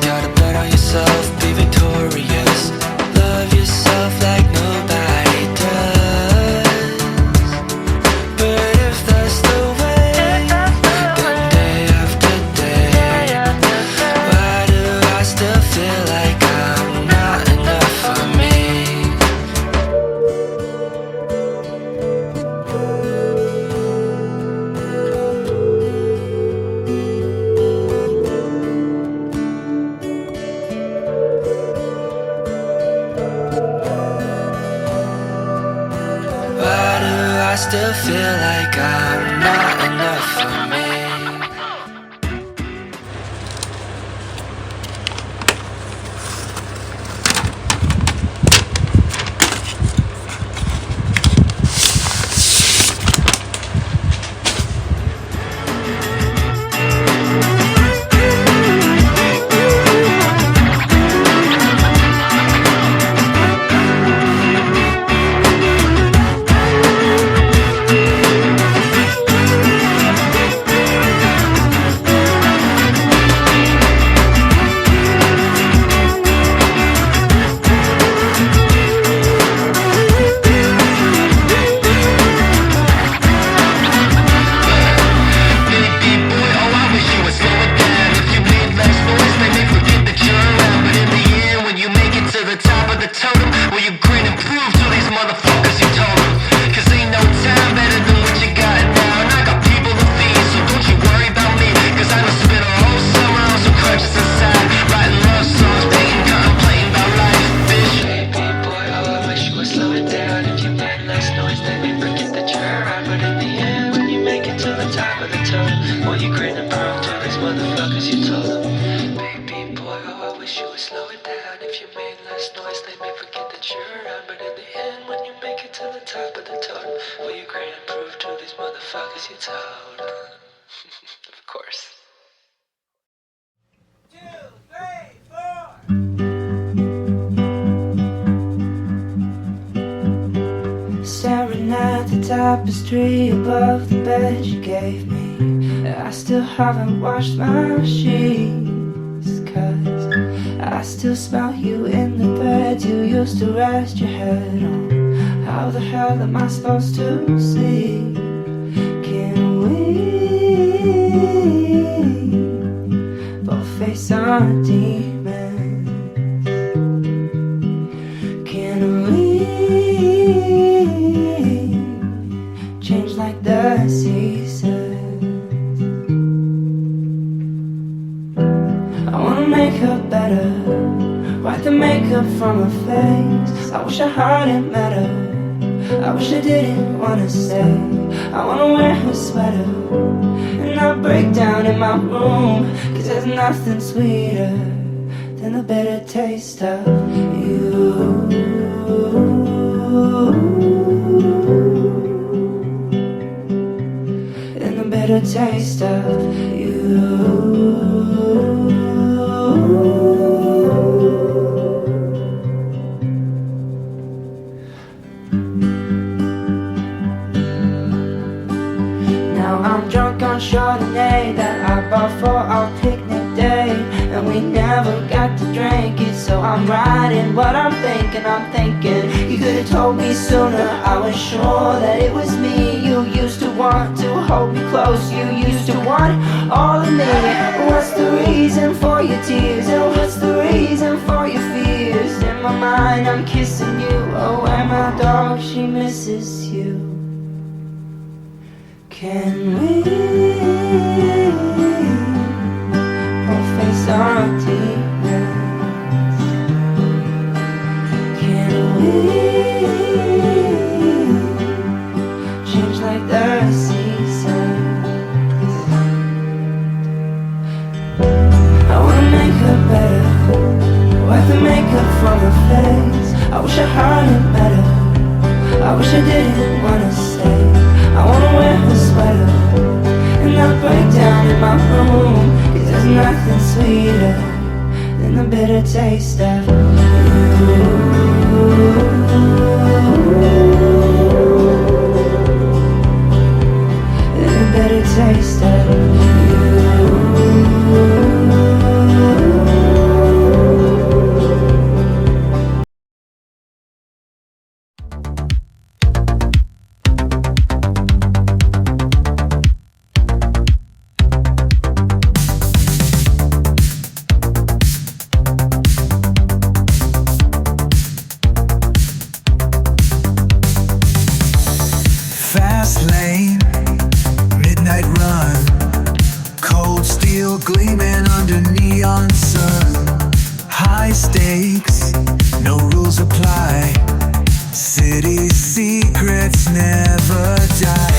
gotta bet on yourself, be victorious. Love yourself like nobody does. But if that's the way, then day after day, why do I still feel like I'm not enough for me? Why do I still feel like I'm not enough for me? Of course. 2, 3, 4. Staring at the tapestry above the bed you gave me, I still haven't washed my sheets, 'cause I still smell you in the bed you used to rest your head on. How the hell am I supposed to sleep? Can we both face our demons? Can we change like the seasons? I wanna make her better, wipe the makeup from her face. I wish I hadn't met her, I wish I didn't wanna stay. I wanna wear her sweater and not break down in my room, 'cause there's nothing sweeter than the bitter taste of you. And the bitter taste of you. I'm drunk on Chardonnay that I bought for our picnic day, and we never got to drink it, so I'm writing what I'm thinking. You could have told me sooner, I was sure that it was me. You used to want to hold me close, you used to want all of me. What's the reason for your tears, and what's the reason for your fears? In my mind I'm kissing you, oh and my dog, she misses you. Can we both face our demons? Can we change like the seasons? I wanna make her better, wipe the makeup from her face. I wish I hadn't met her, I wish I didn't wanna stay. I wanna wear her sweater and not break down in my room, 'cause there's nothing sweeter than the bitter taste of you. And the bitter taste of you. mistakes, no rules apply. City secrets never die.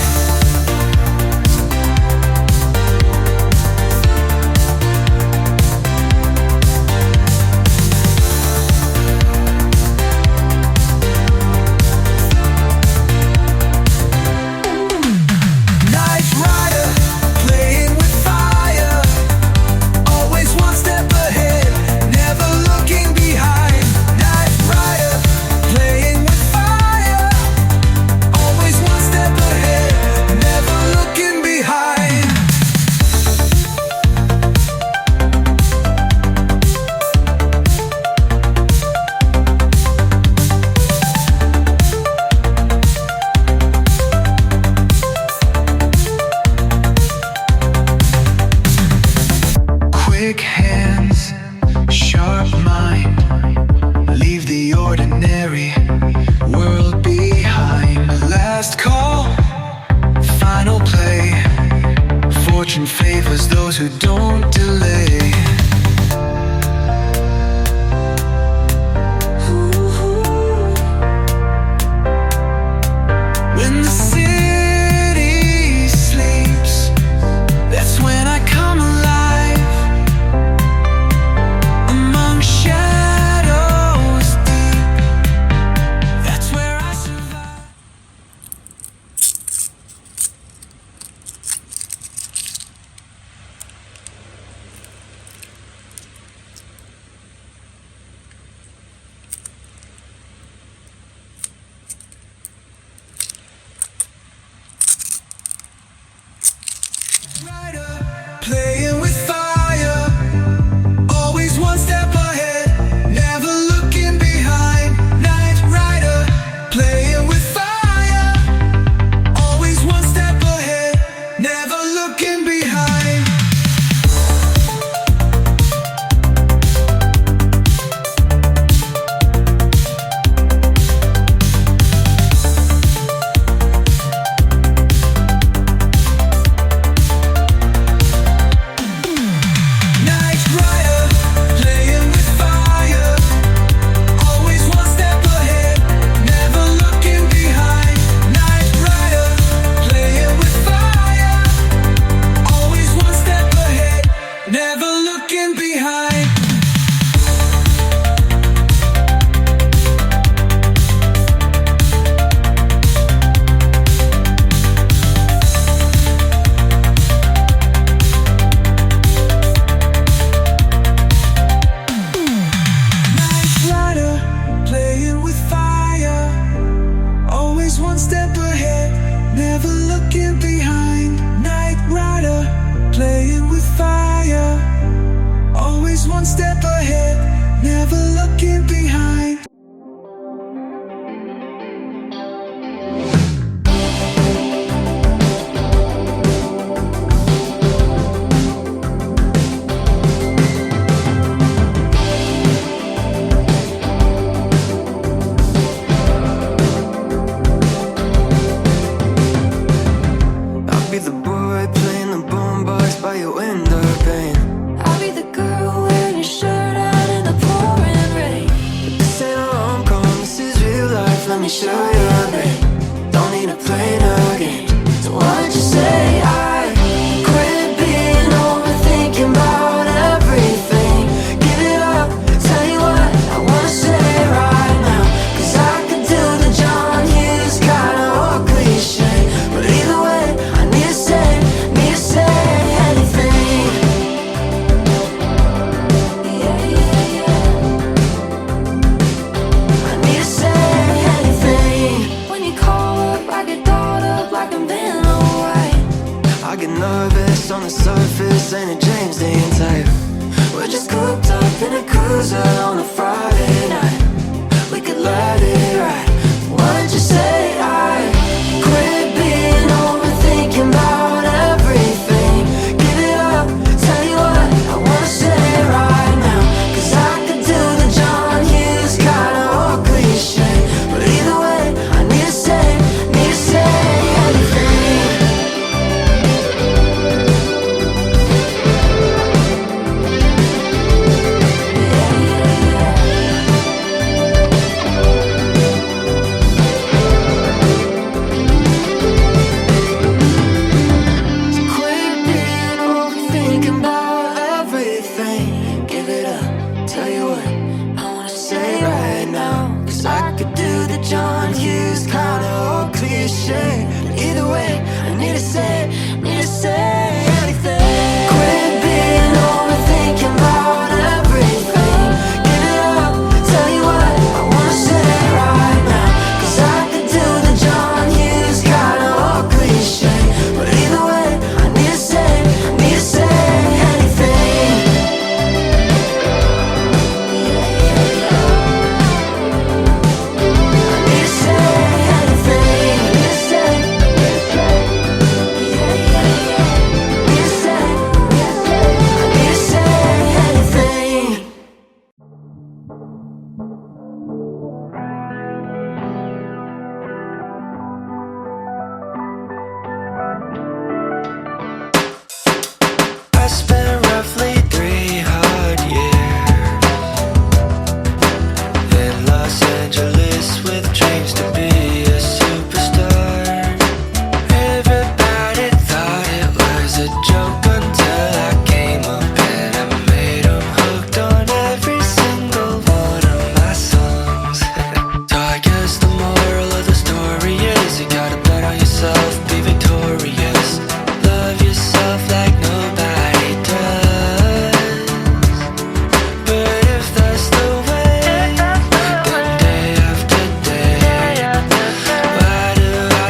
Quick hands, sharp mind, leave the ordinary world behind. Last call, final play. Fortune favors those who don't delay. When the city sleeps, that's when I come alive. Playing with fire, always one step ahead, never looking behind. Night rider, playing with fire, always one step ahead, never looking behind. One step ahead, never looking behind. I'll be the boy playing the boombox by your window pane. I'll be the girl wearing your shirt out in the pouring rain. But this ain't a rom-com, this is real life, let me show you, babe. Don't need to play no game. So why don't you say I quit being overthinking about everything. Give it up, tell you what I wanna say right now. Cause I could do the John Hughes kind of cliche, but either way I need to say anything. Yeah, yeah, yeah. I need to say anything. When you call up, I get dolled up like I'm being alright. tell you what I wanna say right now. Cause I could do the John Hughes kinda old cliche, but either way, I need to say anything. Quit being overthinking about everything. Give it up, tell you what I wanna say right now. Cause I could do the John Hughes kinda old cliche, but either way, I need to say anything. I spent roughly 3 hard years in Los Angeles with dreams to be a superstar. Everybody thought it was a joke until I came up and I made 'em hooked on every single one of my songs. So I guess the moral of the story is you gotta bet on yourself, be victorious. Love yourself like nobody does. But if that's the way, then day after day, why do I